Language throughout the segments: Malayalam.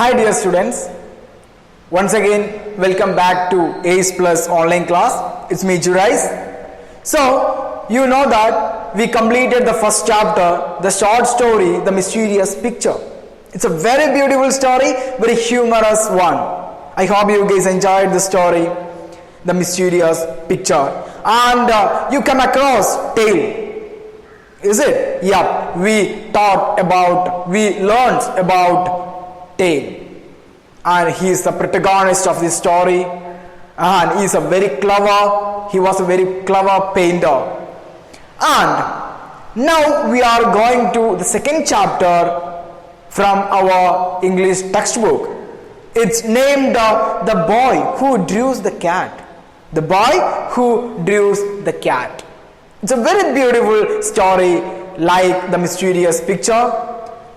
Hi dear students, once again welcome back to ACE Plus online class. It's me Jurais. So you know that we completed the first chapter, the short story, The Mysterious Picture. It's a very beautiful story, very humorous one. I hope you guys enjoyed the story, The Mysterious Picture. And you come across tale. Is it? Yeah, we learned about Tail. And he is the protagonist of this story. And he was a very clever painter. And now we are going to the second chapter from our English textbook. It's named The Boy Who Drew the Cat. The Boy Who Drew the Cat. It's a very beautiful story like The Mysterious Picture,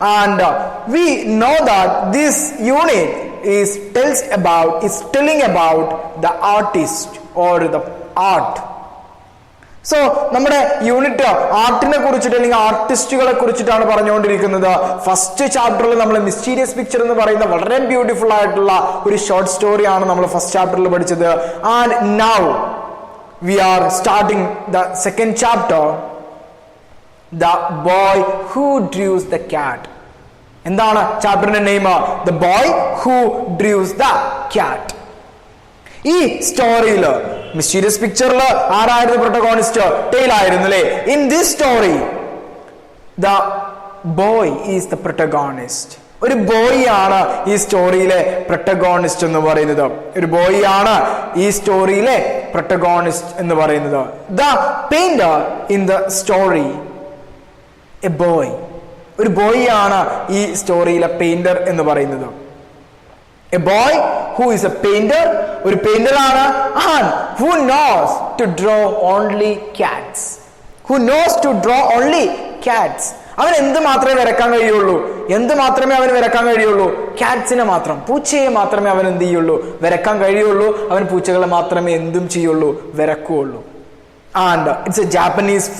and we know that this unit is telling about the artist or the art. So നമ്മുടെ യൂണിറ്റ് ആർട്ടിനെ കുറിച്ചിട്ട് അല്ലെങ്കിൽ ആർട്ടിസ്റ്റുകളെ കുറിച്ചിട്ടാണ് പറഞ്ഞുകൊണ്ടിരിക്കുന്നത്. ഫസ്റ്റ് ചാപ്റ്ററിൽ നമ്മൾ മിസ്റ്റീരിയസ് പിക്ചർ എന്ന് പറയുന്ന വളരെ ബ്യൂട്ടിഫുൾ ആയിട്ടുള്ള ഒരു ഷോർട്ട് സ്റ്റോറിയാണ് നമ്മൾ ഫസ്റ്റ് ചാപ്റ്ററിൽ പഠിച്ചത്. And now we are starting the second chapter, The Boy Who Drew the Cat. എന്താണ് ചാപ്റ്ററിന്റെ name? The Boy Who Drew the Cat. ഈ സ്റ്റോറിയിൽ മിസ്റ്റീരിയസ് പിക്ചറിൽ ആരായിരുന്നു പ്രൊട്ടഗോണിസ്റ്റ്? ടെയിൽ ആയിരുന്നു അല്ലേ? In this story the boy is the protagonist. ഒരു ബോയ് ആണ് ഈ സ്റ്റോറിയിലെ പ്രൊട്ടഗോണിസ്റ്റ് എന്ന് പറയുന്നത്. ഒരു ബോയ് ആണ് ഈ സ്റ്റോറിയിലെ പ്രൊട്ടഗോണിസ്റ്റ് എന്ന് പറയുന്നത്. The painter in the story a boy. ഒരു ബോയ് ആണ് ഈ സ്റ്റോറിയിലെ പെയിന്റർ എന്ന് പറയുന്നത്. A boy who is a painter. ഒരു പെയിന്റർ ആണ്. And who knows to draw only cats. Who knows to draw only cats. അവൻ എന്ത് മാത്രമേ വരക്കാൻ കഴിയുള്ളൂ? അവന് വരക്കാൻ കഴിയുള്ളൂ? കാറ്റ്സിനെ മാത്രം, പൂച്ചയെ മാത്രമേ അവൻ എന്ത് ചെയ്യുള്ളൂ? വരക്കാൻ കഴിയുള്ളൂ. അവൻ പൂച്ചകളെ മാത്രമേ എന്തും ചെയ്യുള്ളൂ? വരക്കുള്ളൂ. And it's a Japanese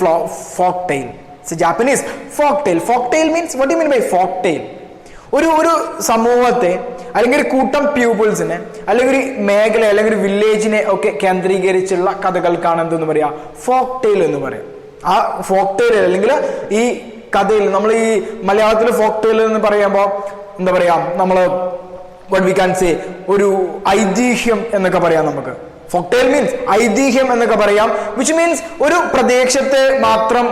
folk tale. It's a Japanese folk tale. Folk tale means, what do you mean by folk tale? ഒരു സമൂഹത്തെ അല്ലെങ്കിൽ ഒരു കൂട്ടം പീപ്പിൾസിനെ അല്ലെങ്കിൽ ഒരു മേഖല അല്ലെങ്കിൽ ഒരു വില്ലേജിനെ ഒക്കെ കേന്ദ്രീകരിച്ചുള്ള കഥകൾക്കാണ് എന്തെന്ന് പറയാ? ഫോക്ക് ടെയിൽ എന്ന് പറയാം. ആ ഫോക്ക് ടെയിൽ അല്ലെങ്കിൽ ഈ കഥയിൽ നമ്മൾ ഈ മലയാളത്തിൽ ഫോക്ക് ടെയിൽ എന്ന് പറയുമ്പോൾ എന്താ പറയാ, നമ്മൾ what we can say ഒരു ഐതിഹ്യം എന്നൊക്കെ പറയാം. നമുക്ക് ഫോക്ക് ടെയിൽ മീൻസ് ഐതിഹ്യം എന്നൊക്കെ പറയാം, വിച്ച് മീൻസ് ഒരു പ്രദേശത്തെ മാത്രം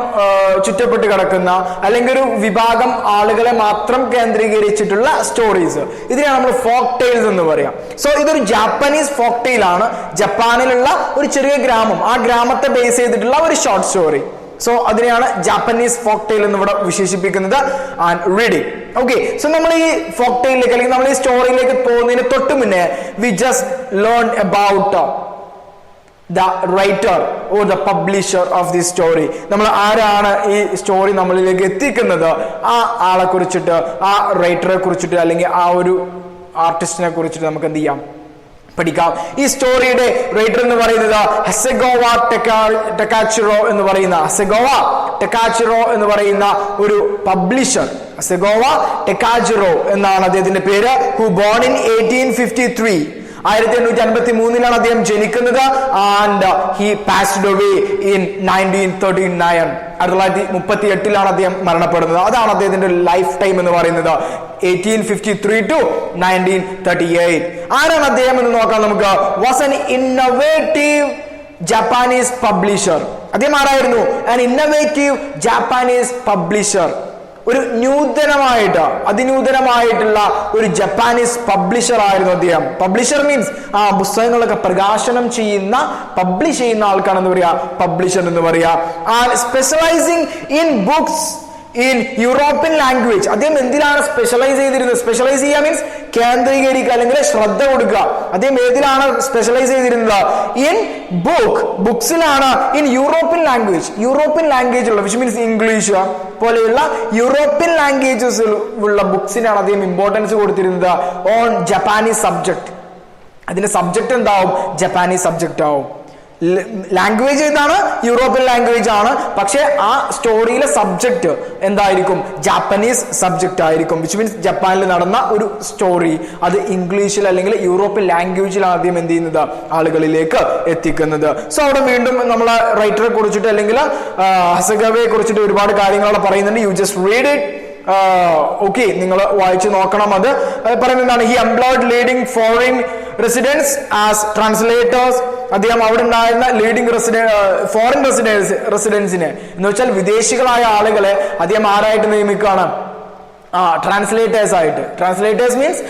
ചുറ്റപ്പെട്ട് കിടക്കുന്ന അല്ലെങ്കിൽ ഒരു വിഭാഗം ആളുകളെ മാത്രം കേന്ദ്രീകരിച്ചിട്ടുള്ള സ്റ്റോറീസ്, ഇതിനെയാണ് നമ്മൾ ഫോക്ക് ടെയിൽസ് എന്ന് പറയാം. സോ ഇതൊരു ജാപ്പനീസ് ഫോക്ക് ടെയിൽ ആണ്. ജപ്പാനിലുള്ള ഒരു ചെറിയ ഗ്രാമം, ആ ഗ്രാമത്തെ ബേസ് ചെയ്തിട്ടുള്ള ഒരു ഷോർട്ട് സ്റ്റോറി. സോ അതിനെയാണ് ജാപ്പനീസ് ഫോക്ക് ടെയിൽ എന്ന് ഇവിടെ വിശേഷിപ്പിക്കുന്നത്. And reading. ഓക്കെ, സോ നമ്മൾ ഈ ഫോക്ക് ടെയിലേക്ക് അല്ലെങ്കിൽ നമ്മൾ ഈ സ്റ്റോറിയിലേക്ക് പോകുന്നതിന് തൊട്ട് മുന്നേ we just learn about the writer or the publisher of the story. നമ്മൾ ആരാണ് ഈ സ്റ്റോറി നമ്മളിലേക്ക് എത്തിക്കുന്നത്, ആ ആളെ കുറിച്ചിട്ട്, ആ റൈറ്ററെ കുറിച്ചിട്ട് അല്ലെങ്കിൽ ആ ഒരു ആർട്ടിസ്റ്റിനെ കുറിച്ചിട്ട് നമുക്ക് എന്ത് ചെയ്യാം? പഠിക്കാം. ഈ സ്റ്റോറിയുടെ റൈറ്റർ എന്ന് പറയുന്നത് ഹസെഗോവ ടെക്കാച്ചിറോ എന്ന് പറയുന്ന ഒരു പബ്ലിഷർ. ഹസെഗോവ ടെക്കാച്ചിറോ എന്നാണ് അദ്ദേഹത്തിന്റെ പേര്. Who born in 1853. 1853 അദ്ദേഹം ജനിക്കുന്നത്. And he passed away in 1939. 1938 അദ്ദേഹം മരണപ്പെടുന്നത്. അതാണ് അദ്ദേഹത്തിന്റെ ലൈഫ് ടൈം എന്ന് പറയുന്നത്. 1853 to 1938. ആരാണ് അദ്ദേഹം എന്ന് നോക്കാം നമുക്ക്. Was an innovative Japanese publisher. അദ്ദേഹം ആരായിരുന്നു? An innovative Japanese publisher. ഒരു അതിനൂതനമായിട്ടുള്ള ഒരു ജപ്പാനീസ് പബ്ലിഷർ ആയിരുന്നു അദ്ദേഹം. പബ്ലിഷർ മീൻസ് പുസ്തകങ്ങളൊക്കെ പ്രകാശനം ചെയ്യുന്ന, പബ്ലിഷ് ചെയ്യുന്ന ആൾക്കാണ് എന്ന് പറയാ പബ്ലിഷർ എന്ന് പറയാ. And specialising in books in European language. അദ്ദേഹം എന്തിലാണ് സ്പെഷ്യലൈസ് ചെയ്തിരുന്നത്? സ്പെഷ്യലൈസ് ചെയ്യുക മീൻസ് കേന്ദ്രീകരിക്കുക അല്ലെങ്കിൽ ശ്രദ്ധ കൊടുക്കുക. അദ്ദേഹം ഏതിലാണ് സ്പെഷ്യലൈസ് ചെയ്തിരുന്നത്? ഇൻ ബുക്സിലാണ്. ഇൻ യൂറോപ്യൻ ലാംഗ്വേജ് ഉള്ള, വിച്ച് മീൻസ് ഇംഗ്ലീഷ് പോലെയുള്ള യൂറോപ്യൻ ലാംഗ്വേജസ് ഉള്ള ബുക്സിനാണ് അദ്ദേഹം ഇമ്പോർട്ടൻസ് കൊടുത്തിരുന്നത്. On Japanese subject. അതിന്റെ സബ്ജക്ട് എന്താവും? ജപ്പാനീസ് സബ്ജക്റ്റ് ആവും. ലാംഗ്വേജ് ഏതാണ്? യൂറോപ്യൻ ലാംഗ്വേജ് ആണ്. പക്ഷെ ആ സ്റ്റോറിയിലെ സബ്ജക്ട് എന്തായിരിക്കും? ജാപ്പനീസ് സബ്ജക്റ്റ് ആയിരിക്കും. വിച്ച് മീൻസ് ജപ്പാനിൽ നടന്ന ഒരു സ്റ്റോറി അത് ഇംഗ്ലീഷിൽ അല്ലെങ്കിൽ യൂറോപ്യൻ ലാംഗ്വേജിൽ ആദ്യം എന്ത് ചെയ്യുന്നത്? ആളുകളിലേക്ക് എത്തിക്കുന്നത്. സോ അവിടെ വീണ്ടും നമ്മളെ റൈറ്ററെ കുറിച്ചിട്ട് അല്ലെങ്കിൽ ഹസഗവയെ കുറിച്ചിട്ട് ഒരുപാട് കാര്യങ്ങൾ അവിടെ പറയുന്നുണ്ട്. You just read it. Okay, നിങ്ങൾ വായിച്ചു നോക്കണം. അത് പറയുന്നത് എന്താണ്? He employed leading foreign residents as translators. അദ്ദേഹം അവിടെ ഉണ്ടായിരുന്ന ലീഡിംഗ് ഫോറിൻ റെസിഡൻസിനെ എന്ന് വെച്ചാൽ വിദേശികളായ ആളുകളെ അദ്ദേഹം ആരായിട്ട് നിയമിക്കുകയാണ്? ട്രാൻസ്ലേറ്റേഴ്സ് ആയിട്ട്. ട്രാൻസ്ലേറ്റേഴ്സ് മീൻസ്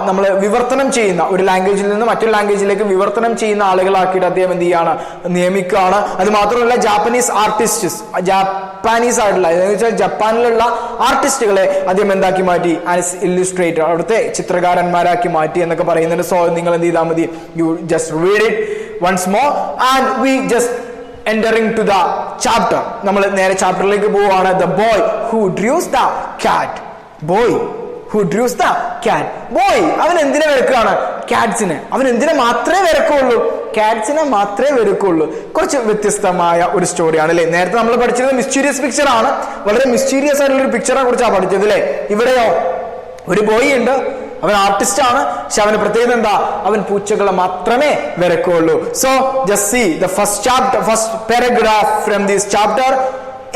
നമ്മൾ വിവർത്തനം ചെയ്യുന്ന, ഒരു ലാംഗ്വേജിൽ നിന്ന് മറ്റൊരു ലാംഗ്വേജിലേക്ക് വിവർത്തനം ചെയ്യുന്ന ആളുകളാക്കിയിട്ട് അദ്ദേഹം എന്ത് ചെയ്യാണ്? നിയമിക്കുകയാണ്. അത് മാത്രമല്ല ജാപ്പനീസ് ആർട്ടിസ്റ്റ്സ്, ജാപ്പാനീസ് ആയിട്ടുള്ള എന്ന് വെച്ചാൽ ജപ്പാനിലുള്ള ആർട്ടിസ്റ്റുകളെ അദ്ദേഹം എന്താക്കി മാറ്റി? ആസ് ഇല്ലുസ്ട്രേറ്റർ, അവിടുത്തെ ചിത്രകാരന്മാരാക്കി മാറ്റി എന്നൊക്കെ പറയുന്നുണ്ട്. സോ നിങ്ങൾ എന്ത് ചെയ്താൽ മതി? You just read it once more and we just entering to the chapter. നമ്മൾ നേരെ ചാപ്റ്ററിലേക്ക് പോവുകയാണ്. The boy who drews the cat. Boy who drews the cat. Boy അവൻ എന്തിനെ വരക്കുകയാണ്? കാറ്റ്സിനെ. അവൻ എന്തിനെ മാത്രമേ വരക്കുള്ളൂ? കാറ്റ്സിനെ മാത്രമേ വരക്കുള്ളൂ. കുറച്ച് വ്യത്യസ്തമായ ഒരു സ്റ്റോറിയാണ് അല്ലേ? നേരത്തെ നമ്മൾ പഠിച്ചത് മിസ്റ്റീരിയസ് പിക്ചർ ആണ്. വളരെ മിസ്റ്റീരിയസ് ആയിട്ടുള്ള ഒരു പിക്ചറെ കുറിച്ചാണ് പഠിച്ചത് അല്ലേ? ഇവിടെയോ ഒരു ബോയ് ഉണ്ട്, അവൻ ആർട്ടിസ്റ്റ് ആണ്. പക്ഷെ അവന് പ്രത്യേകത എന്താ? അവൻ പൂച്ചകളെ മാത്രമേ വരക്കുള്ളൂ. So just see the first paragraph from this chapter.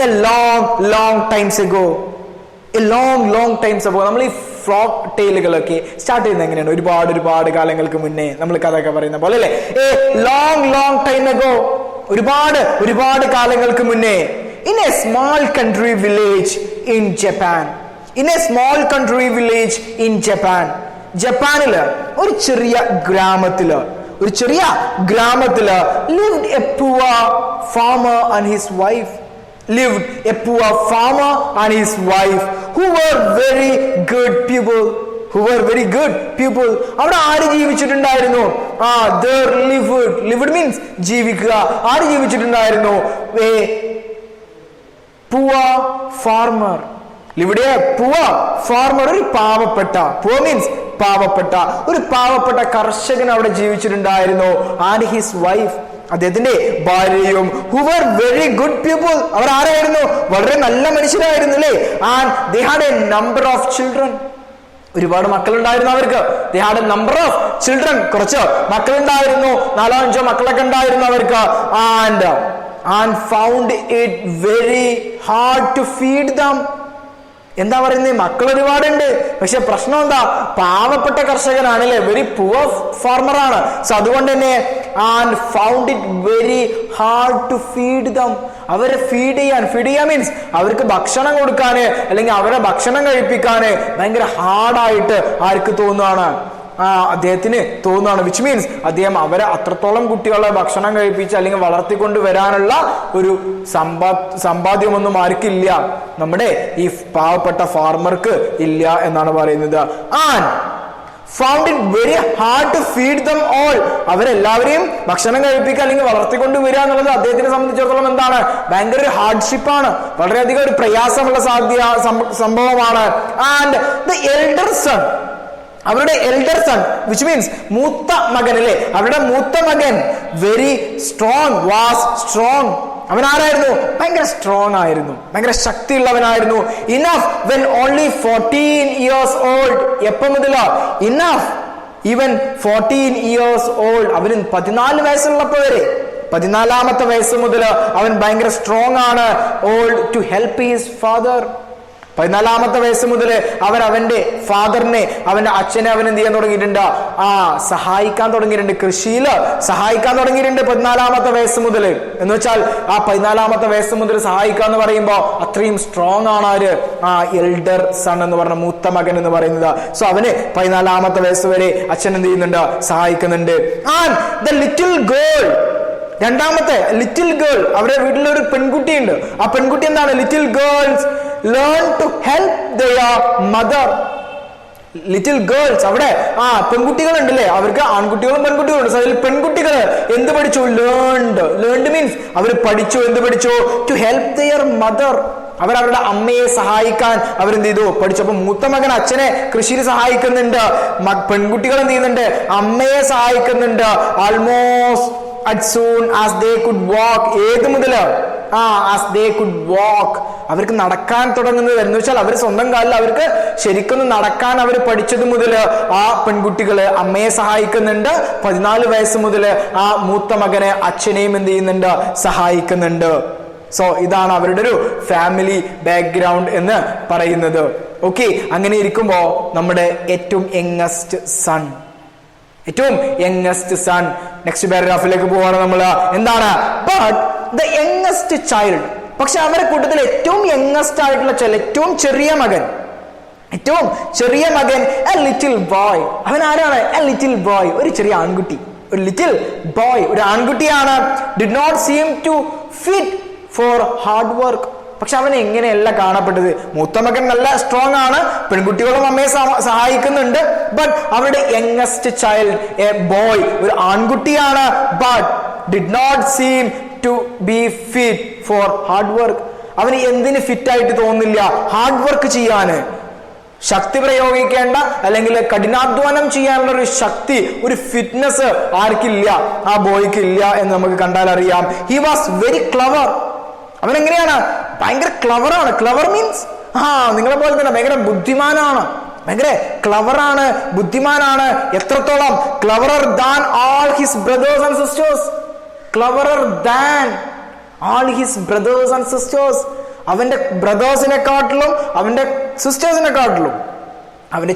A long times ago. A long times ago. നമ്മൾ ഈ ഫ്ലോക്ക് ടെയിലുകളൊക്കെ സ്റ്റാർട്ട് ചെയ്യുന്നത് എങ്ങനെയാണ്? ഒരുപാട് കാലങ്ങൾക്ക് മുന്നേ നമ്മൾ കഥയൊക്കെ പറയുന്ന പോലെ അല്ലേ? A long time ago. ഒരുപാട് കാലങ്ങൾക്ക് മുന്നേ. In A small country village in Japan. In a small country village in Japan. ജപ്പാനില് ഒരു ചെറിയ ഗ്രാമത്തില് lived a poor farmer and his wife. Who were very good people. അവിടെ ആര് ജീവിച്ചിട്ടുണ്ടായിരുന്നു? There lived means ജീവിക്കുക. ആര് ജീവിച്ചിട്ടുണ്ടായിരുന്നു? A poor farmer. ഇവിടെ poor farmer, ഒരു പാവപ്പെട്ട, poor means പാവപ്പെട്ട, ഒരു പാവപ്പെട്ട കർഷകൻ അവിടെ ജീവിച്ചിട്ടുണ്ടായിരുന്നു. ആൻഡ് ഹിസ് വൈഫ്, അദ്ദേഹത്തിന്റെ ഭാര്യയും. who were very good people. അവർ ആരായിരുന്നു? വളരെ നല്ല മനുഷ്യരായിരുന്നു അല്ലേ? And they had a number of children. ഒരുപാട് മക്കളുണ്ടായിരുന്നു അവർക്ക്. they had a number of children. കുറച്ച് മക്കളുണ്ടായിരുന്നു, 4-5 മക്കളൊക്കെ ഉണ്ടായിരുന്നു അവർക്ക്. and found it very hard to feed them. എന്താ പറയുന്നത്? മക്കൾ ഒരുപാടുണ്ട്, പക്ഷെ പ്രശ്നം എന്താ? പാവപ്പെട്ട കർഷകനാണല്ലേ, വെരി പുവർ ഫാർമർ ആണ്. സോ അതുകൊണ്ട് തന്നെ and found it very hard to feed them. അവരെ ഫീഡ് ചെയ്യാൻ മീൻസ് അവർക്ക് ഭക്ഷണം കൊടുക്കാന് അല്ലെങ്കിൽ അവരെ ഭക്ഷണം കഴിപ്പിക്കാന് ഭയങ്കര ഹാർഡായിട്ട് ആർക്ക് തോന്നുകയാണ്? അദ്ദേഹത്തിന് തോന്നുകയാണ്. വിച്ച് മീൻസ് അദ്ദേഹം അവരെ അത്രത്തോളം കുട്ടികളെ ഭക്ഷണം കഴിപ്പിച്ച് അല്ലെങ്കിൽ വളർത്തിക്കൊണ്ട് വരാനുള്ള ഒരു സമ്പാദ്യമൊന്നും ആർക്കില്ല, നമ്മുടെ ഈ പാവപ്പെട്ട ഫാർമർക്ക് ഇല്ല എന്നാണ് പറയുന്നത്. And found it very hard to feed them all. അവരെല്ലാവരെയും ഭക്ഷണം കഴിപ്പിക്കുക അല്ലെങ്കിൽ വളർത്തിക്കൊണ്ട് വരിക എന്നുള്ളത് അദ്ദേഹത്തിനെ സംബന്ധിച്ചിടത്തോളം എന്താണ്? ഭയങ്കര ഒരു ഹാർഡ്ഷിപ്പാണ്, വളരെയധികം ഒരു പ്രയാസമുള്ള സംഭവമാണ്. ആൻഡ് ദ എൽഡർ സൺ, അവരുടെ എൽഡർ സൺ വിച്ച് മീൻസ് മൂത്ത മകൻ അല്ലേ, അവരുടെ മൂത്ത മകൻ വെരി സ്ട്രോങ്. അവൻ ആരായിരുന്നു? ഭയങ്കര സ്ട്രോങ് ആയിരുന്നു, ഭയങ്കര ശക്തിയുള്ളവനായിരുന്നു. Enough when only 14 years old. എപ്പം മുതല? Enough even 14 years old. അവന് 14 വയസ്സുള്ളപ്പോ വരെ, 14ാമത്തെ വയസ്സ് മുതൽ അവൻ ഭയങ്കര സ്ട്രോങ് ആണ്. Old to help his father. 14ാമത്തെ വയസ്സ് മുതൽ അവൻ അവന്റെ ഫാദറിനെ, അവന്റെ അച്ഛനെ അവൻ എന്ത് ചെയ്യാൻ തുടങ്ങിയിട്ടുണ്ട്? സഹായിക്കാൻ തുടങ്ങിയിട്ടുണ്ട്, കൃഷിയിൽ സഹായിക്കാൻ തുടങ്ങിയിട്ടുണ്ട് 14ാമത്തെ വയസ്സ് മുതൽ. എന്ന് വെച്ചാൽ 14ാമത്തെ വയസ്സ് മുതൽ സഹായിക്കുക എന്ന് പറയുമ്പോൾ അത്രയും സ്ട്രോങ് ആണ് ആര്? എൽഡർ സൺ എന്ന് പറഞ്ഞ മൂത്ത മകൻ എന്ന് പറയുന്നത്. സോ അവന് 14ാമത്തെ വയസ്സ് വരെ അച്ഛൻ എന്ത് ചെയ്യുന്നുണ്ട്? സഹായിക്കുന്നുണ്ട്. ആൻഡ് ദ ലിറ്റിൽ ഗേൾ, രണ്ടാമത്തെ ലിറ്റിൽ ഗേൾ, അവരുടെ വീട്ടിലൊരു പെൺകുട്ടിയുണ്ട്. ആ പെൺകുട്ടി എന്താണ്? Little girls learn to help their mother. Little girls, അവിടെ പെൺകുട്ടികൾ ഉണ്ടല്ലേ, അവർക്ക് ആൺകുട്ടികളും പെൺകുട്ടികളും ഉണ്ട്. അതിൽ പെൺകുട്ടികൾ എന്ത് പഠിച്ചു? ലേൺഡ് മീൻസ് അവർ പഠിച്ചു. എന്ത് പഠിച്ചു? To help their mother. അവരവരുടെ അമ്മയെ സഹായിക്കാൻ അവരെന്ത് ചെയ്തു? പഠിച്ചു. അപ്പൊ മൂത്ത മകൻ അച്ഛനെ കൃഷിയിൽ സഹായിക്കുന്നുണ്ട്, പെൺകുട്ടികൾ എന്ത് ചെയ്യുന്നുണ്ട്? അമ്മയെ സഹായിക്കുന്നുണ്ട്. as soon as they could walk. ഏത് മുതല്? as they could walk. അവർക്ക് നടക്കാൻ തുടങ്ങുന്നത് എന്ന് വെച്ചാൽ അവർ സ്വന്തം കാലിൽ അവർക്ക് ശരിക്കും നടക്കാൻ അവർ പഠിച്ചത് മുതൽ ആ പെൺകുട്ടികള് അമ്മയെ സഹായിക്കുന്നുണ്ട്. 14 വയസ്സ് മുതൽ ആ മൂത്ത മകനെ അച്ഛനെയും എന്ത് ചെയ്യുന്നുണ്ട്? സഹായിക്കുന്നുണ്ട്. സോ ഇതാണ് അവരുടെ ഒരു ഫാമിലി ബാക്ക്ഗ്രൗണ്ട് എന്ന് പറയുന്നത്. ഓക്കെ, അങ്ങനെ ഇരിക്കുമ്പോ നമ്മുടെ ഏറ്റവും യങ്ങസ്റ്റ് സൺ നെക്സ്റ്റ് പാരഗ്രാഫിലേക്ക് പോവാണ് നമ്മൾ. എന്താണ്? ബട്ട് ദ യങ്ങസ്റ്റ് ചൈൽഡ്, പക്ഷെ അവരുടെ കൂട്ടത്തിൽ ഏറ്റവും യങ്ങസ്റ്റ് ആയിട്ടുള്ള ഏറ്റവും ചെറിയ മകൻ എ ലിറ്റിൽ ബോയ്. അവൻ ആരാണ്? എ ലിറ്റിൽ ബോയ്, ഒരു ചെറിയ ആൺകുട്ടി, ഒരു ലിറ്റിൽ ബോയ്, ഒരു ആൺകുട്ടിയാണ്. Did not seem to fit for hard work. പക്ഷെ അവൻ എങ്ങനെയല്ല കാണപ്പെട്ടത്? മൂത്ത മകൻ നല്ല സ്ട്രോങ് ആണ്, പെൺകുട്ടികളും അമ്മയെ സഹായിക്കുന്നുണ്ട്. ബട്ട് അവരുടെ യങ്ങസ്റ്റ് ചൈൽഡ് എ ബോയ്, ഒരു ആൺകുട്ടിയാണ്. But did not seem to be fit for hard work. അവന് എന്തിന് ഫിറ്റ് ആയിട്ട് തോന്നുന്നില്ല? ഹാർഡ് വർക്ക് ചെയ്യാന്, ശക്തി പ്രയോഗിക്കേണ്ട അല്ലെങ്കിൽ കഠിനാധ്വാനം ചെയ്യാനുള്ള ഒരു ശക്തി, ഒരു ഫിറ്റ്നസ് ആർക്കില്ല? ആ ബോയ്ക്ക് ഇല്ല എന്ന് നമുക്ക് കണ്ടാൽ അറിയാം. He was very clever. അവൻ എങ്ങനെയാണ്? ഭയങ്കര ക്ലവറാണ്. ക്ലവർ മീൻസ് നിങ്ങളെ പോലെ തന്നെ ഭയങ്കര ബുദ്ധിമാനാണ്, ഭയങ്കര ക്ലവറാണ്, ബുദ്ധിമാനാണ്. എത്രത്തോളം? Cleverer than all his brothers and sisters. Cleverer than all his brothers and sisters. അവന്റെ ബ്രദേഴ്സിനെക്കാട്ടിലും അവന്റെ സിസ്റ്റേഴ്സിനെക്കാട്ടിലും, അവന്റെ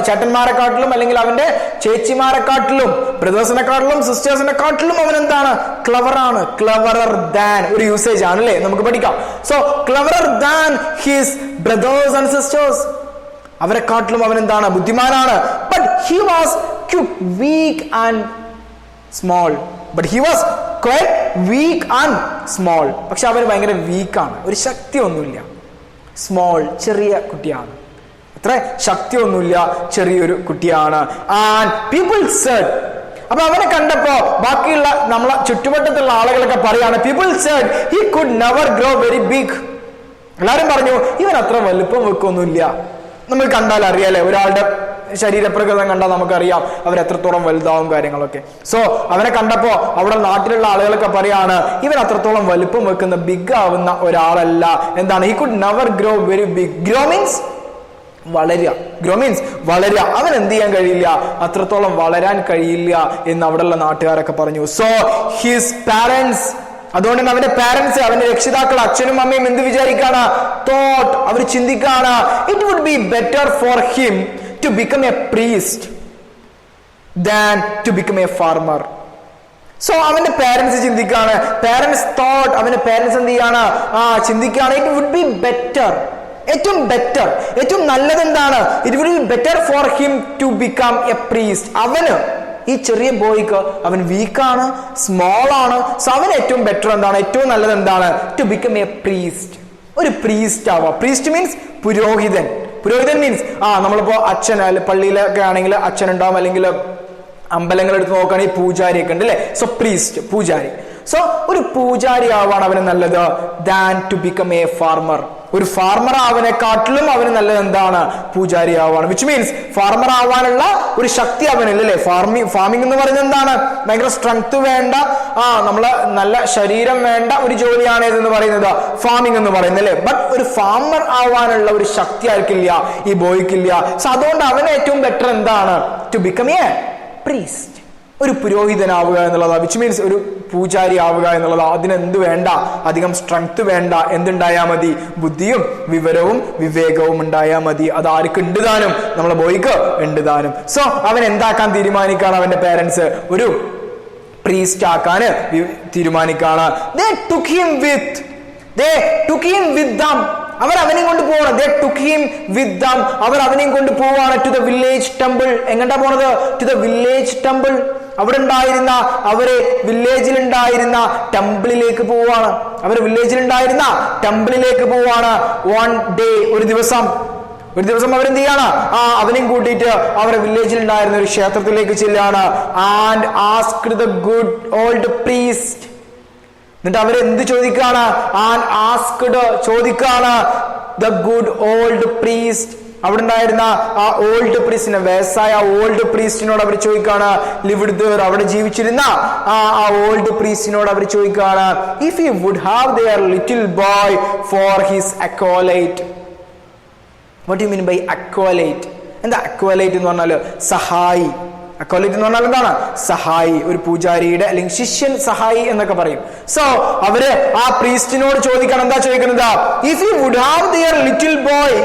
ചേട്ടന്മാരെക്കാട്ടിലും അല്ലെങ്കിൽ അവന്റെ ചേച്ചിമാരെക്കാട്ടിലും, ബ്രദേഴ്സിനെക്കാട്ടിലും സിസ്റ്റേഴ്സിനെക്കാട്ടിലും അവൻ എന്താണ്? ക്ലവറാണ്. ക്ലവറർ ദാൻ ഒരു യൂസേജ് ആണ് അല്ലേ, നമുക്ക് പഠിക്കാം. So cleverer than his brothers and sisters, അവരെക്കാട്ടിലും അവൻ എന്താണ്? ബുദ്ധിമാനാണ്. But he was weak and small. പക്ഷെ അവൻ ഭയങ്കര വീക്കാണ്, ഒരു ശക്തി ഒന്നുമില്ല. സ്മോൾ, ചെറിയ കുട്ടിയാണ്, അത്ര ശക്തിയൊന്നുമില്ല, ചെറിയൊരു കുട്ടിയാണ്. ആൻഡ് പീപ്പിൾ സെഡ്, അപ്പൊ അവനെ കണ്ടപ്പോ ബാക്കിയുള്ള നമ്മളെ ചുറ്റുവട്ടത്തുള്ള ആളുകളൊക്കെ പറയാണ്, people said he could never grow very big. എല്ലാരും പറഞ്ഞു ഇവൻ അത്ര വലുപ്പം വെക്കൊന്നുമില്ല. നമ്മൾ കണ്ടാൽ അറിയാലേ, ഒരാളുടെ ശരീരപ്രകൃതം കണ്ടാൽ നമുക്കറിയാം അവർ എത്രത്തോളം വലുതാവും കാര്യങ്ങളൊക്കെ. സോ അവനെ കണ്ടപ്പോ അവിടെ നാട്ടിലുള്ള ആളുകളൊക്കെ പറയാണ് ഇവൻ അത്രത്തോളം വലുപ്പം വെക്കുന്ന ബിഗ് ആവുന്ന ഒരാളല്ല. എന്താണ്? He could never grow very big. Grow means വളരുക. അവൻ എന്ത് ചെയ്യാൻ കഴിയില്ല? അത്രത്തോളം വളരാൻ കഴിയില്ല എന്ന് അവിടെയുള്ള നാട്ടുകാരൊക്കെ പറഞ്ഞു. സോ ഹിസ് പാരന്റ്സ്, അതുകൊണ്ട് തന്നെ അവന്റെ പാരന്റ്സ്, അവന്റെ രക്ഷിതാക്കൾ, അച്ഛനും അമ്മയും എന്ത് വിചാരിക്കാണ്? തോട്ട്, അവർ ചിന്തിക്കാണ് it would be better for him to become a priest than to become a farmer. So അവന്റെ പാരന്റ്സ് ചിന്തിക്കാണ്, പാരന്റ്സ് തോട്ട്, അവന്റെ പാരന്റ്സ് എന്ത് ചെയ്യാണ്? ചിന്തിക്കാണ് ഇറ്റ് വുഡ് ബി ബെറ്റർ, ഏറ്റവും നല്ലത് എന്താണ്? It would be better for him to become a priest. അവന്, ഈ ചെറിയ ബോയ്ക്ക്, അവൻ വീക്കാണ്, സ്മോൾ ആണ്. സോ അവന് ഏറ്റവും ബെറ്റർ എന്താണ്? ഏറ്റവും നല്ലത് എന്താണ്? ടു ബിക്കം എ പ്രീസ്റ്റ്, ഒരു പ്രീസ്റ്റ് ആവാം. പ്രീസ്റ്റ് മീൻസ് പുരോഹിതൻ. മീൻസ് നമ്മളിപ്പോ അച്ഛൻ, പള്ളിയിലൊക്കെ ആണെങ്കിൽ അച്ഛൻ ഉണ്ടാവും, അല്ലെങ്കിൽ അമ്പലങ്ങൾ എടുത്ത് നോക്കുകയാണെങ്കിൽ പൂജാരിയൊക്കെ ഉണ്ട് അല്ലെ. സോ പ്രീസ്റ്റ്, പൂജാരി. സോ ഒരു പൂജാരി ആവാണ് അവന് നല്ലത് than to become a farmer. ഒരു ഫാർമർ ആവാനെക്കാട്ടിലും അവന് നല്ലത് എന്താണ്? പൂജാരി ആവാണ്. വിച്ച് മീൻസ് ഫാർമർ ആവാനുള്ള ഒരു ശക്തി അവനില്ല അല്ലെ. ഫാമിംഗ് എന്ന് പറയുന്നത് എന്താണ്? ഭയങ്കര സ്ട്രെങ്ത് വേണ്ട, നമ്മള് നല്ല ശരീരം വേണ്ട ഒരു ജോലിയാണ് ഇതെന്ന് പറയുന്നത് ഫാമിംഗ് എന്ന് പറയുന്നത് അല്ലെ. ബട്ട് ഒരു ഫാർമർ ആവാനുള്ള ഒരു ശക്തി ആർക്കില്ല? ഈ ബോയ്ക്കില്ല. സോ അതുകൊണ്ട് അവന് ഏറ്റവും ബെറ്റർ എന്താണ്? ടു ബിക്കം എ പ്രീസ്റ്റ്, ഒരു പുരോഹിതനാവുക എന്നുള്ളതാണ്. വിച്ച് മീൻസ് ഒരു പൂജാരി ആവുക എന്നുള്ളതാ. അതിനെന്ത് വേണ്ട? അധികം സ്ട്രെങ്ത് വേണ്ട. എന്തുണ്ടായാൽ മതി? ബുദ്ധിയും വിവരവും വിവേകവും ഉണ്ടായാൽ മതി. അത് ആർക്ക് ഉണ്ട് താനും? നമ്മളെ ബോയ്ക്ക് ഉണ്ട് താനും. സോ അവൻ എന്താക്കാൻ തീരുമാനിക്കാണ്? അവന്റെ പേരൻസ് ഒരു പ്രീസ്റ്റ് ആക്കാന് തീരുമാനിക്കാണ്. They took him with them. അവർ അവനെയും കൊണ്ട് പോവാണ്. They took him with them. അവർ അവനെയും കൊണ്ട് പോവാണ് to the village temple. എങ്ങോട്ടാ പോണത്? To the village temple. അവിടെ ഉണ്ടായിരുന്ന, അവര് വില്ലേജിലുണ്ടായിരുന്ന ടെമ്പിളിലേക്ക് പോവാണ്. വൺ ഡേ, ഒരു ദിവസം അവരെന്ത് ചെയ്യാണ്? അവനെയും കൂട്ടിയിട്ട് അവരുടെ വില്ലേജിൽ ഉണ്ടായിരുന്ന ഒരു ക്ഷേത്രത്തിലേക്ക് ചെല്ലാണ്. And asked the good old priest. എന്നിട്ട് അവരെന്ത് ചോദിക്കാണ്? ചോദിക്കാണ് ദ ഗുഡ് ഓൾഡ് പ്രീസ്റ്റ്, അവിടെ ഉണ്ടായിരുന്ന ആ ഓൾഡ് പ്രീസ്റ്റിനെ, വയസ്സായ ഓൾഡ് പ്രീസ്റ്റിനോട് അവർ ചോദിക്കാണ്, ലിവ്ഡ് ദേർ, അവിടെ ജീവിച്ചിരുന്ന ആ ഓൾഡ് പ്രീസ്റ്റിനോട് അവർ ചോദിക്കാണ്, if he would have their little boy for his acolyte. What you mean by acolyte? എന്താ അക്വാലൈറ്റ് എന്ന് പറഞ്ഞാൽ? സഹായി. അക്വാലൈറ്റ് എന്ന് പറഞ്ഞാൽ എന്താണ്? സഹായി. ഒരു പൂജാരിയുടെ അല്ലെങ്കിൽ ശിഷ്യൻ സഹായി എന്നൊക്കെ പറയും. സോ അവര് ആ പ്രീസ്റ്റിനോട് ചോദിക്കണം, എന്താ ചോദിക്കുന്നത്? If he would have their little boy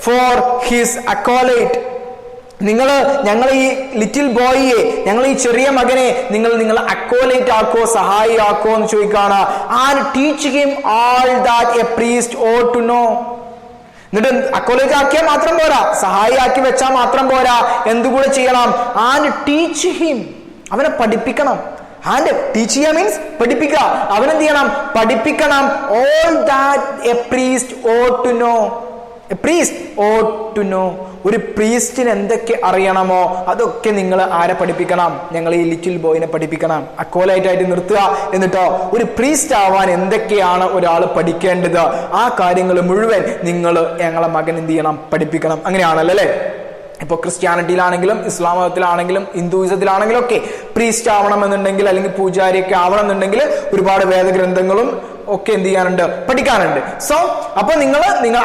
for his acolyte, ഞങ്ങൾ ഈ ലിറ്റിൽ ബോയിയെ, ഞങ്ങൾ ഈ ചെറിയ മകനെ നിങ്ങൾ അക്വാലൈറ്റ് ആക്കോ, സഹായി ആക്കോ എന്ന് ചോദിക്കാണ്. And teach him all that a priest ought to know. എന്നിട്ട് അക്വാലൈറ്റ് ആക്കിയാൽ മാത്രം പോരാ, സഹായി ആക്കി വെച്ചാൽ മാത്രം പോരാ, എന്തുകൂടെ ചെയ്യണം? ആൻഡ് ടീച്ച് ഹിം, അവനെ പഠിപ്പിക്കണം. ആൻഡ് ടീച്ച് ചെയ്യുക മീൻസ് പഠിപ്പിക്കുക. അവനെന്ത് ചെയ്യണം? പഠിപ്പിക്കണം. All that a priest ought to know. A priest ought to know. ഒരു പ്രീസ്റ്റിന് എന്തൊക്കെ അറിയണമോ അതൊക്കെ നിങ്ങൾ ആരെ പഠിപ്പിക്കണം? ഞങ്ങൾ ഈ ലിറ്റിൽ ബോയിനെ പഠിപ്പിക്കണം. അക്വാലൈറ്റ് ആയിട്ട് നിർത്തുക. എന്നിട്ടോ ഒരു പ്രീസ്റ്റ് ആവാൻ എന്തൊക്കെയാണ് ഒരാൾ പഠിക്കേണ്ടത്, ആ കാര്യങ്ങൾ മുഴുവൻ നിങ്ങൾ ഞങ്ങളെ മകൻ എന്ത് ചെയ്യണം? പഠിപ്പിക്കണം. അങ്ങനെയാണല്ലോ അല്ലേ? ഇപ്പൊ ക്രിസ്ത്യാനിറ്റിയിലാണെങ്കിലും ഇസ്ലാം മതത്തിലാണെങ്കിലും ഹിന്ദുയിസത്തിലാണെങ്കിലും ഒക്കെ പ്രീസ്റ്റ് ആവണമെന്നുണ്ടെങ്കിൽ അല്ലെങ്കിൽ പൂജാരിയൊക്കെ ആവണമെന്നുണ്ടെങ്കിൽ ഒരുപാട് വേദഗ്രന്ഥങ്ങളും ഒക്കെ എന്ത് ചെയ്യാനുണ്ട്? പഠിക്കാനുണ്ട്. സോ അപ്പൊ നിങ്ങൾ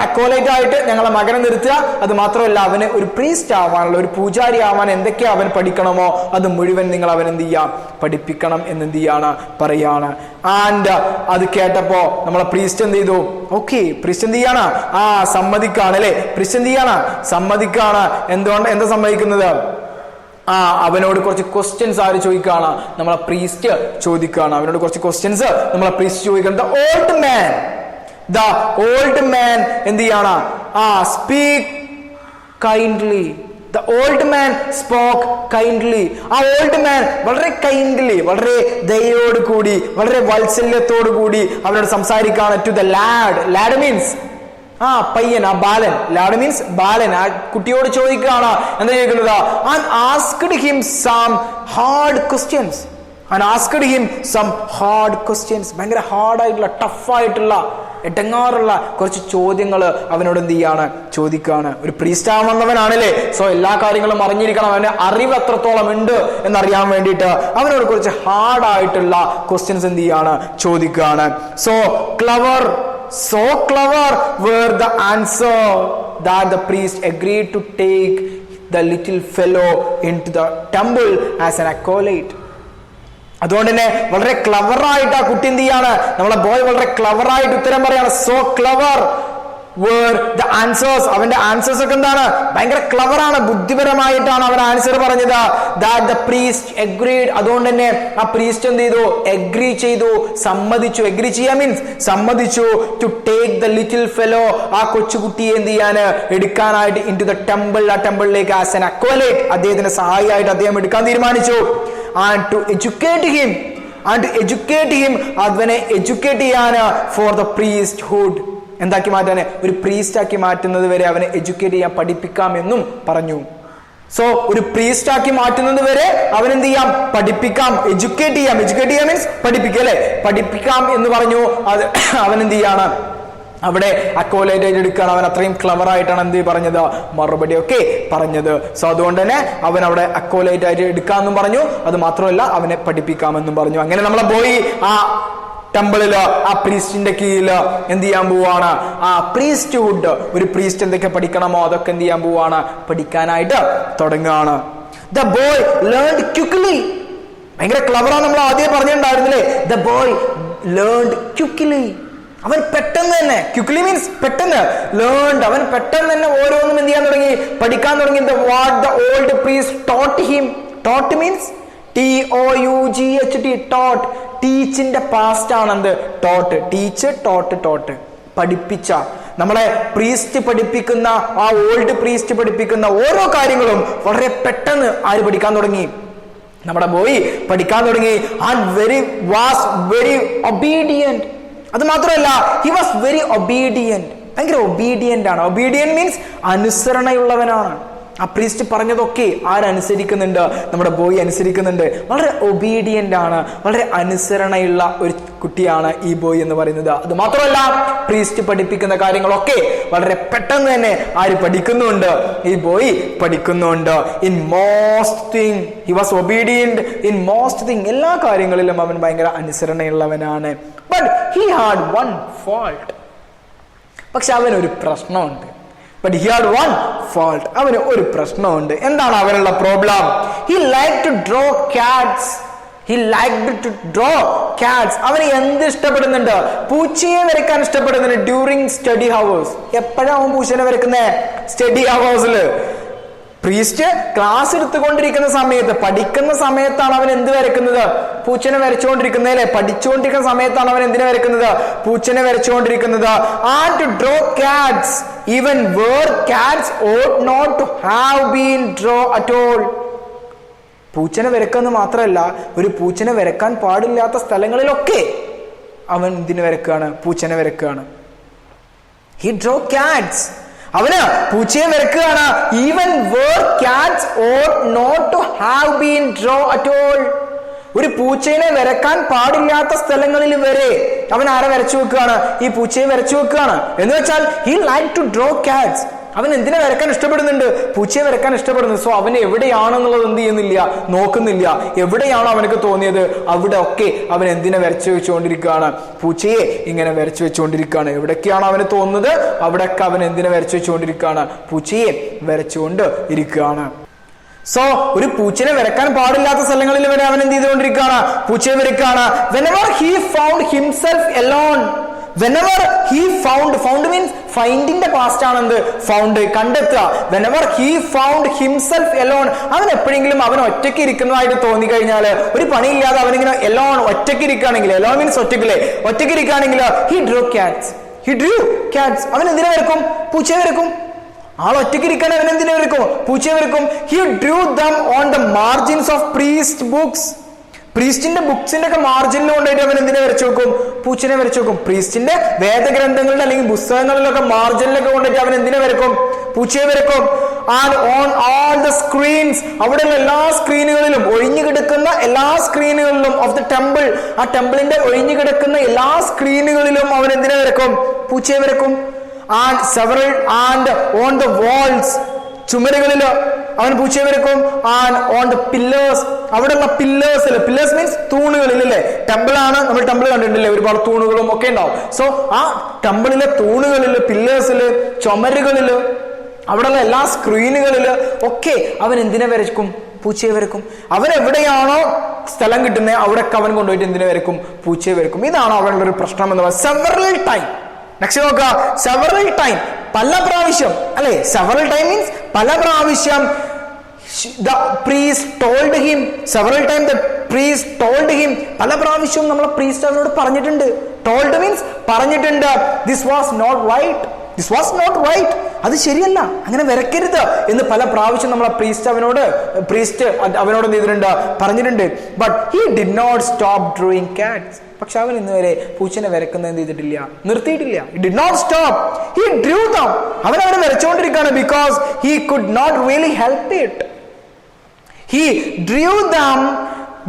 അക്വാലൈറ്റ് ആയിട്ട് ഞങ്ങളെ മകനെ നിർത്തുക. അത് മാത്രമല്ല, അവന് ഒരു പ്രീസ്റ്റ് ആവാനുള്ള, ഒരു പൂജാരി ആവാൻ എന്തൊക്കെ അവൻ പഠിക്കണമോ അത് മുഴുവൻ നിങ്ങൾ അവൻ എന്ത് ചെയ്യാം? പഠിപ്പിക്കണം എന്ന് എന്ത് ചെയ്യാണ്? പറയാണ്. ആൻഡ് അത് കേട്ടപ്പോ നമ്മളെ പ്രീസ്റ്റ് എന്ത് ചെയ്തു? ഓക്കെ, പ്രീസ്റ്റ് എന്ത് ചെയ്യാണ്? സമ്മതിക്കാണ് അല്ലെ? പ്രീസ്റ്റ് എന്ത് ചെയ്യാണ്? സമ്മതിക്കാണ്. എന്താ സമ്മതിക്കുന്നത്? അവനോട് കുറച്ച് ക്വസ്റ്റ്യൻസ് ആര് ചോദിക്കാണ്? നമ്മളെ പ്രീസ്റ്റ് ചോദിക്കാണ്. അവനോട് കുറച്ച് ക്വസ്റ്റ്യൻസ് നമ്മളെ പ്രീസ്റ്റ് ചോദിക്കണം. ദ ഓൾഡ് മാൻ എന്ത് ചെയ്യാണ്? Speak kindly. The old man spoke kindly. ആ ഓൾഡ് മാൻ വളരെ കൈൻഡ്ലി, വളരെ ദയോട് കൂടി, വളരെ വാത്സല്യത്തോടു കൂടി അവനോട് സംസാരിക്കാണ്. To the lad. Lad means പയ്യൻ, ബാലൻ. ലാഡ് മീൻസ് ബാലൻ. ആ കുട്ടിയോട് ചോദിക്കുകയാണ്. എന്താ ചോദിക്കുന്നത്? And asked him some hard questions. ഭയങ്കര ഹാർഡായിട്ടുള്ള, ടഫായിട്ടുള്ള, എടങ്ങാറുള്ള കുറച്ച് ചോദ്യങ്ങൾ അവനോട് എന്ത് ചെയ്യാണ്? ചോദിക്കാണ്. ഒരു പ്രീസ്റ്റ് ആവുന്നവനാണല്ലേ? സോ എല്ലാ കാര്യങ്ങളും അറിഞ്ഞിരിക്കണം. അവന്റെ അറിവ് എത്രത്തോളം ഉണ്ട് എന്നറിയാൻ വേണ്ടിയിട്ട് അവനോട് കുറച്ച് ഹാർഡായിട്ടുള്ള ക്വസ്റ്റ്യൻസ് എന്ത് ചെയ്യാണ്? ചോദിക്കുകയാണ്. So clever were the answer that the priest agreed to take the little fellow into the temple as an acolyte. അതുകൊണ്ട് തന്നെ വളരെ ക്ലവറായിട്ട് ആ കുട്ടി എന്ത് ചെയ്യാണ്? നമ്മളെ ബോയ് വളരെ ക്ലവറായിട്ട് ഉത്തരം പറയാണ്. So clever were the answers. അവന്റെ ആൻസേഴ്സ് ഒക്കെ എന്താണ്? ഭയങ്കര ക്ലവറാണ്, ബുദ്ധിപരമായിട്ടാണ് അവൻ ആൻസർ പറഞ്ഞത്. that the priest agreed. അതുകൊണ്ട് തന്നെ ആ പ്രീസ്റ്റ് എന്ത് ചെയ്തു? എഗ്രി ചെയ്തു, സമ്മതിച്ചു. എഗ്രി ചെയ്യാൻ മീൻസ് സമ്മതിച്ചു. to take the little fellow, ആ കൊച്ചുകുട്ടിയെ എന്ത് ചെയ്യാൻ? എടുക്കാനായിട്ട് into the temple, ആ ടെമ്പിളിലേക്ക് as an acolyte, അദ്ദേഹത്തിന്റെ സഹായിയായിട്ട് അദ്ദേഹം എടുക്കാൻ തീരുമാനിച്ചു. and to educate him, അവനെ എഡ്യൂക്കേറ്റ് ചെയ്യാൻ for the priesthood. എന്താക്കി മാറ്റാൻ? ഒരു പ്രീസ്റ്റ് ആക്കി മാറ്റുന്നത് വരെ അവനെ എഡ്യൂക്കേറ്റ് ചെയ്യാൻ, പഠിപ്പിക്കാം എന്നും പറഞ്ഞു. സോ ഒരു പ്രീസ്റ്റ് ആക്കി മാറ്റുന്നത് വരെ അവൻ എന്ത് ചെയ്യാം? പഠിപ്പിക്കാം, എഡ്യൂക്കേറ്റ് ചെയ്യാം മീൻസ് പഠിപ്പിക്കുക അല്ലെ? പഠിപ്പിക്കാം എന്ന് പറഞ്ഞു. അത് അവൻ എന്ത് ചെയ്യാണ്? അവിടെ അക്വാലൈറ്റ് ആയിട്ട് എടുക്കുകയാണ്. അവൻ അത്രയും ക്ലവർ ആയിട്ടാണ് എന്ത് പറഞ്ഞത്? മറുപടി ഒക്കെ പറഞ്ഞത്. സോ അതുകൊണ്ട് തന്നെ അവൻ അവിടെ അക്വാലൈറ്റ് ആയിട്ട് എടുക്കാമെന്നും പറഞ്ഞു. അത് മാത്രമല്ല, അവനെ പഠിപ്പിക്കാമെന്നും പറഞ്ഞു. അങ്ങനെ നമ്മളെ പോയി ആ ടെമ്പിളില്, ആ പ്രീസ്റ്റിന്റെ കീഴില് എന്ത് ചെയ്യാൻ പോവാണ്? ആ പ്രീസ്റ്റ്ഹുഡ്, ഒരു പ്രീസ്റ്റ് എന്തൊക്കെ പഠിക്കണമോ അതൊക്കെ എന്ത് ചെയ്യാൻ പോവാണ്? പഠിക്കാനായിട്ട് തുടങ്ങുകയാണ്. The boy learned quickly. ഭയങ്കര ക്ലവറാണ്. നമ്മൾ ആദ്യം പറഞ്ഞിട്ടുണ്ടായിരുന്നില്ലേ? The boy learned quickly. അവൻ പെട്ടെന്ന് തന്നെ, ക്വിക്ക്ലി മീൻസ് പെട്ടെന്ന്, ലേൺഡ്, അവൻ പെട്ടെന്ന് തന്നെ ഓരോന്നും എന്ത് ചെയ്യാൻ തുടങ്ങി? പഠിക്കാൻ തുടങ്ങി. What the old priest taught him. Taught means TOUGHT, taught. ടീച്ചിന്റെ പാസ്റ്റ് ആണെന്ത്? ടോട്ട്. Teach, taught. പഠിപ്പിച്ച. നമ്മളെ പ്രീസ്റ്റ് പഠിപ്പിക്കുന്ന, ആ ഓൾഡ് പ്രീസ്റ്റ് പഠിപ്പിക്കുന്ന ഓരോ കാര്യങ്ങളും വളരെ പെട്ടെന്ന് ആര് പഠിക്കാൻ തുടങ്ങി? നമ്മുടെ ബോയ് പഠിക്കാൻ തുടങ്ങി. And was very obedient. അത് മാത്രമല്ല, ഹി വാസ് വെരി ഒബീഡിയന്റ്. ഭയങ്കര ഒബീഡിയന്റ് ആണ്. ഒബീഡിയന്റ് മീൻസ് അനുസരണയുള്ളവനാണ്. ആ പ്രീസ്റ്റ് പറഞ്ഞതൊക്കെ ആരനുസരിക്കുന്നുണ്ട്? നമ്മുടെ ബോയ് അനുസരിക്കുന്നുണ്ട്. വളരെ ഒബീഡിയന്റ് ആണ്, വളരെ അനുസരണയുള്ള കുട്ടിയാണ് ഈ ബോയ് എന്ന് പറയുന്നത്. അത് മാത്രമല്ല പ്രീസ്റ്റ് പഠിപ്പിക്കുന്ന കാര്യങ്ങളൊക്കെ വളരെ പെട്ടെന്ന് തന്നെ ആര് പഠിക്കുന്നുണ്ട്? ഈ ബോയ് പഠിക്കുന്നുണ്ട്. In most thing he was obedient. In most thing എല്ലാ കാര്യങ്ങളിലും അവൻ ഭയങ്കര അനുസരണയുള്ളവനാണ്. But he had one fault. പക്ഷെ അവനൊരു പ്രശ്നമുണ്ട്. But he had one fault. അവന് ഒരു പ്രശ്നമുണ്ട്. എന്താണ് അവനുള്ള problem? He liked to draw cats. He liked to draw cats. അവന് എന്ത് ഇഷ്ടപ്പെടുന്നുണ്ട്? പൂച്ചയെ വരയ്ക്കാൻ ഇഷ്ടപ്പെടുന്നുണ്ട്. During study hours. എപ്പോഴാണ് അവൻ പൂച്ചനെ വരയ്ക്കുന്നത്? സ്റ്റഡി ഹവേഴ്സിൽ. പ്രീസ്റ്റ് ക്ലാസ് എടുത്തുകൊണ്ടിരിക്കുന്ന സമയത്ത്, പഠിക്കുന്ന സമയത്താണ് അവൻ എന്ത് വരയ്ക്കുന്നത്? പൂച്ചനെ വരച്ചുകൊണ്ടിരിക്കുന്നത് അല്ലെ? പഠിച്ചുകൊണ്ടിരിക്കുന്ന സമയത്താണ് അവൻ എന്തിനെ വരയ്ക്കുന്നത്? പൂച്ചനെ വരച്ചുകൊണ്ടിരിക്കുന്നത്. And to draw cats, even where cats ought not to have been drawn at all. പൂച്ചനെ വരയ്ക്കുക മാത്രമല്ല, ഒരു പൂച്ചനെ വരയ്ക്കാൻ പാടില്ലാത്ത സ്ഥലങ്ങളിലൊക്കെ അവൻ എന്തിനെ വരയ്ക്കുകയാണ്? പൂച്ചനെ വരയ്ക്കുകയാണ്. He drew cats. അവന് പൂച്ചയെ വരയ്ക്കുകയാണ്. Even where cats ought not to have been drawn at all. ഒരു പൂച്ചയെ വരയ്ക്കാൻ പാടില്ലാത്ത സ്ഥലങ്ങളിൽ വരെ അവൻ ആരെ വരച്ചു വെക്കുകയാണ്? ഈ പൂച്ചയെ വരച്ചു വെക്കുകയാണ്. എന്ന് വെച്ചാൽ he liked to draw cats. അവൻ എന്തിനെ വരയ്ക്കാൻ ഇഷ്ടപ്പെടുന്നുണ്ട്? പൂച്ചയെ വരയ്ക്കാൻ ഇഷ്ടപ്പെടുന്നു. സോ അവൻ എവിടെയാണെന്നുള്ളത് എന്ത് ചെയ്യുന്നില്ല? നോക്കുന്നില്ല. എവിടെയാണോ അവനക്ക് തോന്നിയത് അവിടെ ഒക്കെ അവൻ എന്തിനെ വരച്ചു വെച്ചുകൊണ്ടിരിക്കുകയാണ്? പൂച്ചയെ ഇങ്ങനെ വരച്ചു വെച്ചുകൊണ്ടിരിക്കുകയാണ്. എവിടൊക്കെയാണോ അവന് തോന്നുന്നത് അവിടെയൊക്കെ അവൻ എന്തിനെ വരച്ചു വെച്ചുകൊണ്ടിരിക്കുകയാണ്? പൂച്ചയെ വരച്ചുകൊണ്ട് ഇരിക്കുകയാണ്. സോ ഒരു പൂച്ചനെ വരയ്ക്കാൻ പാടില്ലാത്ത സ്ഥലങ്ങളിൽ വരെ അവൻ എന്ത് ചെയ്തുകൊണ്ടിരിക്കുകയാണ്? പൂച്ചയെ വരയ്ക്കുകയാണ്. Whenever he found himself alone, whenever he found means ഫൈൻഡിന്റെ പാസ്റ്റ് ആണെന്ത്? ഫൗണ്ട്, കണ്ടെത്തുക. Whenever he found himself alone, അവൻ എപ്പോഴെങ്കിലും അവൻ ഒറ്റയ്ക്ക് ഇരിക്കുന്നതായിട്ട് തോന്നിക്കഴിഞ്ഞാൽ, ഒരു പണിയില്ലാതെ അവനിങ്ങനെ alone ഒറ്റയ്ക്ക് ഇരിക്കുകയാണെങ്കിൽ, alone means ഒറ്റയ്ക്കില്ലേ, ഒറ്റയ്ക്ക് ഇരിക്കുകയാണെങ്കിൽ he drew cats. അവൻ എന്തിനെ വരക്കും? പൂച്ചയെ വരക്കും. ആൾ ഒറ്റയ്ക്ക് ഇരിക്കാൻ അവൻ എന്തിനെ വരക്കും? പൂച്ചയെ വരക്കും. He drew them on the margins of priest books. പ്രീസ്റ്റിന്റെ ബുക്സിന്റെ ഒക്കെ മാർജിനിൽ കൊണ്ടായിട്ട് അവൻ എന്തിനെ വരച്ചു വെക്കും? പൂച്ചനെ വരച്ചു വെക്കും. പ്രീസ്റ്റിന്റെ വേദഗ്രന്ഥങ്ങളുടെ അല്ലെങ്കിൽ പുസ്തകങ്ങളിലൊക്കെ മാർജിനിലൊക്കെ കൊണ്ടിട്ട് അവൻ എന്തിനെ വരക്കും? പൂച്ചയെ വരക്കും. And on all the screens, അവിടെയുള്ള എല്ലാ സ്ക്രീനുകളിലും, ഒഴിഞ്ഞു കിടക്കുന്ന എല്ലാ സ്ക്രീനുകളിലും ഓഫ് ദ ടെമ്പിൾ, ആ ടെമ്പിളിന്റെ ഒഴിഞ്ഞു കിടക്കുന്ന എല്ലാ സ്ക്രീനുകളിലും അവൻ എന്തിനെ വരക്കും? പൂച്ചയെ വരക്കും. ആൻഡ് ഓൺ ദ വാൾസ്, ചുമരുകളില് അവൻ പൂച്ചയെ വരക്കും. ആൻഡ് ഓൺ ദ പില്ലേഴ്സ്, അവിടെയുള്ള പില്ലേഴ്സിൽ, പില്ലേഴ്സ് മീൻസ് തൂണുകളിൽ അല്ലേ? ടെമ്പിൾ ആണ്, നമ്മൾ ടെമ്പിൾ കണ്ടിട്ടില്ലേ? ഒരുപാട് തൂണുകളും ഒക്കെ ഉണ്ടാവും. സോ ആ ടെമ്പിളിലെ തൂണുകളില്, പില്ലേഴ്സില്, ചുമരുകളില്, അവിടെയുള്ള എല്ലാ സ്ക്രീനുകളില് ഒക്കെ അവൻ എന്തിനെ വരക്കും? പൂച്ചയെ വരക്കും. അവൻ എവിടെയാണോ സ്ഥലം കിട്ടുന്നത് അവിടെയൊക്കെ അവൻ കൊണ്ടുപോയിട്ട് എന്തിനെ വരക്കും? പൂച്ചയെ വരക്കും. ഇതാണ് അവനുള്ള ഒരു പ്രശ്നം എന്ന് പറയുന്നത്. Several time. നെക്സ്റ്റ് നോക്കുക. സെവറൽ ടൈം, പല പ്രാവശ്യം അല്ലെ? സെവറൽ ടൈം മീൻസ് പല പ്രാവശ്യം. The priest told him, several times the priest told him, പല പ്രാവശ്യവും നമ്മളെ പ്രീസ്റ്റ് അവനോട് പറഞ്ഞിട്ടുണ്ട്. ടോൾഡ് മീൻസ് പറഞ്ഞിട്ടുണ്ട്. This was not right. അത് ശരിയല്ല, അങ്ങനെ വരയ്ക്കരുത് എന്ന് പല പ്രാവശ്യം നമ്മളെ പ്രീസ്റ്റ് അവനോട് എന്ത് ചെയ്തിട്ടുണ്ട്? പറഞ്ഞിട്ടുണ്ട്. But he did not stop drawing cats. പക്ഷെ അവൻ ഇന്ന് വരെ പൂച്ചനെ വരക്കുന്നത് എന്ത് ചെയ്തിട്ടില്ല? നിർത്തിയിട്ടില്ല. He did not stop. He drew them. അവൻ അവനെ വരച്ചുകൊണ്ടിരിക്കുകയാണ്. Because he could not really help it. He drew them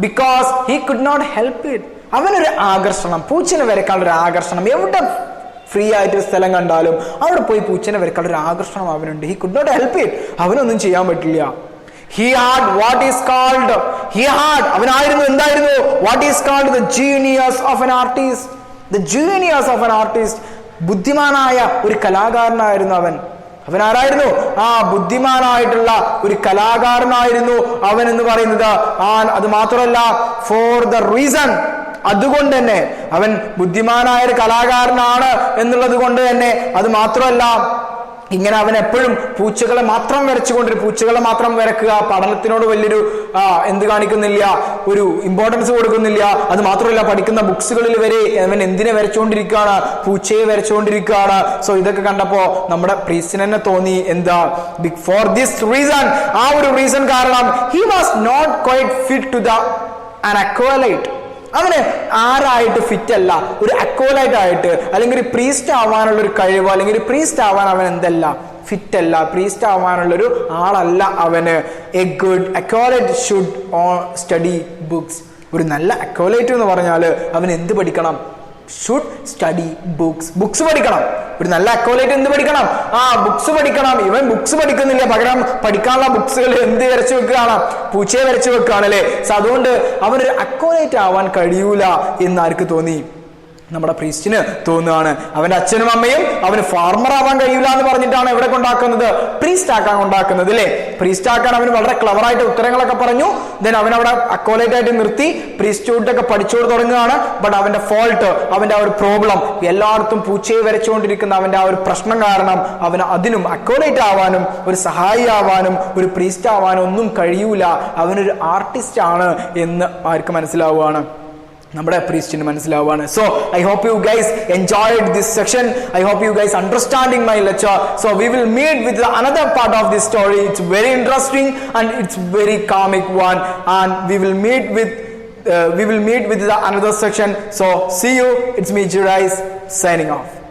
because he could not help it. അവനൊരു ആകർഷണം, പൂച്ചനെ വരയ്ക്കാനുള്ള ഒരു ആകർഷണം. എവിടെ ഫ്രീ ആയിട്ട് സ്ഥലം കണ്ടാലും അവിടെ പോയി പൂച്ചനെ വരയ്ക്കാനുള്ള ഒരു ആകർഷണം അവനുണ്ട്. He could not help it. അവനൊന്നും ചെയ്യാൻ പറ്റില്ല. He had what is called, അവനായിരുന്നു എന്തായിരുന്നു? What is called the genius of an artist. The genius of an artist. ബുദ്ധിമാനായ ഒരു കലാകാരനായിരുന്നു അവൻ. ആരായിരുന്നു? ബുദ്ധിമാനായിട്ടുള്ള ഒരു കലാകാരനായിരുന്നു അവൻ എന്ന് പറയുന്നത്. അത് മാത്രമല്ല, ഫോർ ദ റീസൺ, അതുകൊണ്ട് തന്നെ അവൻ ബുദ്ധിമാനായ ഒരു കലാകാരനാണ് എന്നുള്ളത് കൊണ്ട് തന്നെ, അത് മാത്രമല്ല ഇങ്ങനെ അവൻ എപ്പോഴും പൂച്ചകളെ മാത്രം വരച്ചുകൊണ്ടിരും. പൂച്ചകളെ മാത്രം വരക്കുക, പഠനത്തിനോട് വലിയൊരു എന്ത് കാണിക്കുന്നില്ല, ഒരു ഇമ്പോർട്ടൻസ് കൊടുക്കുന്നില്ല. അത് മാത്രമല്ല, പഠിക്കുന്ന ബുക്സുകളിൽ വരെ അവൻ എന്തിനെ വരച്ചുകൊണ്ടിരിക്കുകയാണ്? പൂച്ചയെ വരച്ചുകൊണ്ടിരിക്കുകയാണ്. സോ ഇതൊക്കെ കണ്ടപ്പോ നമ്മുടെ പ്രീസ്റ്റിന് തന്നെ തോന്നി എന്താ? ഫോർ ദിസ് റീസൺ, ആ ഒരു റീസൺ കാരണം, he was not quite fit to an acolyte. അവന് ആരായിട്ട് ഫിറ്റ് അല്ല, ഒരു അക്വലൈറ്റ് ആയിട്ട്, അല്ലെങ്കിൽ ഒരു പ്രീസ്റ്റ് ആവാനുള്ള ഒരു കഴിവ്, അല്ലെങ്കിൽ ഒരു പ്രീസ്റ്റ് ആവാൻ അവൻ എന്തല്ല? ഫിറ്റ് അല്ല. പ്രീസ്റ്റ് ആവാനുള്ളൊരു ആളല്ല അവന്. A good acolyte should study books. ഒരു നല്ല അക്കോലേറ്റ് എന്ന് പറഞ്ഞാൽ അവൻ എന്ത് പഠിക്കണം? ഷുഡ് സ്റ്റഡി ബുക്സ് പഠിക്കണം. ഒരു നല്ല അക്കോലേറ്റ് എന്ത് പഠിക്കണം? ബുക്സ് പഠിക്കണം. ഇവൻ ബുക്സ് പഠിക്കുന്നില്ല, പകരം പഠിക്കാനുള്ള ബുക്സുകൾ എന്ത് വരച്ചു വെക്കുകയാണ്? പൂച്ചയെ വരച്ചു വെക്കുകയാണ് അല്ലേ. സോ അതുകൊണ്ട് അവനൊരു അക്കോലേറ്റ് ആവാൻ കഴിയൂല എന്ന് ആർക്ക് തോന്നി? നമ്മുടെ പ്രീസ്റ്റിന് തോന്നുകയാണ്. അവന്റെ അച്ഛനും അമ്മയും അവന് ഫാർമർ ആവാൻ കഴിയില്ല എന്ന് പറഞ്ഞിട്ടാണ് എവിടെ കൊണ്ടാക്കുന്നത്? പ്രീസ്റ്റ് ആക്കാൻ കൊണ്ടാക്കുന്നത് അല്ലേ. പ്രീസ്റ്റ് ആക്കാൻ അവന് വളരെ ക്ലവറായിട്ട് ഉത്തരങ്ങളൊക്കെ പറഞ്ഞു. ദെൻ അവൻ അവിടെ അക്കോലേറ്റ് ആയിട്ട് നിർത്തി പ്രീസ്റ്റ്ഹുഡ് ഒക്കെ പഠിച്ചുകൊണ്ട് തുടങ്ങുകയാണ്. ബട്ട് അവന്റെ ഫോൾട്ട്, അവന്റെ ആ ഒരു പ്രോബ്ലം, എല്ലായിടത്തും പൂച്ചയെ വരച്ചുകൊണ്ടിരിക്കുന്ന അവന്റെ ആ ഒരു പ്രശ്നം കാരണം അവന് അതിനും അക്കോലേറ്റ് ആവാനും ഒരു സഹായി ആവാനും ഒരു പ്രീസ്റ്റ് ആവാനും ഒന്നും കഴിയൂല. അവനൊരു ആർട്ടിസ്റ്റ് ആണ് എന്ന് ആർക്ക് മനസ്സിലാവുകയാണ്? നമ്മുടെ പ്രീസ്റ്റിന് മനസ്സിലാവുകയാണ്. So I hope you guys enjoyed this section. I hope you guys understanding my lecture. So we will meet with another part of this story. It's very interesting and it's very comic one, and we will meet with the another section. So see you. It's me, Jirais, signing off.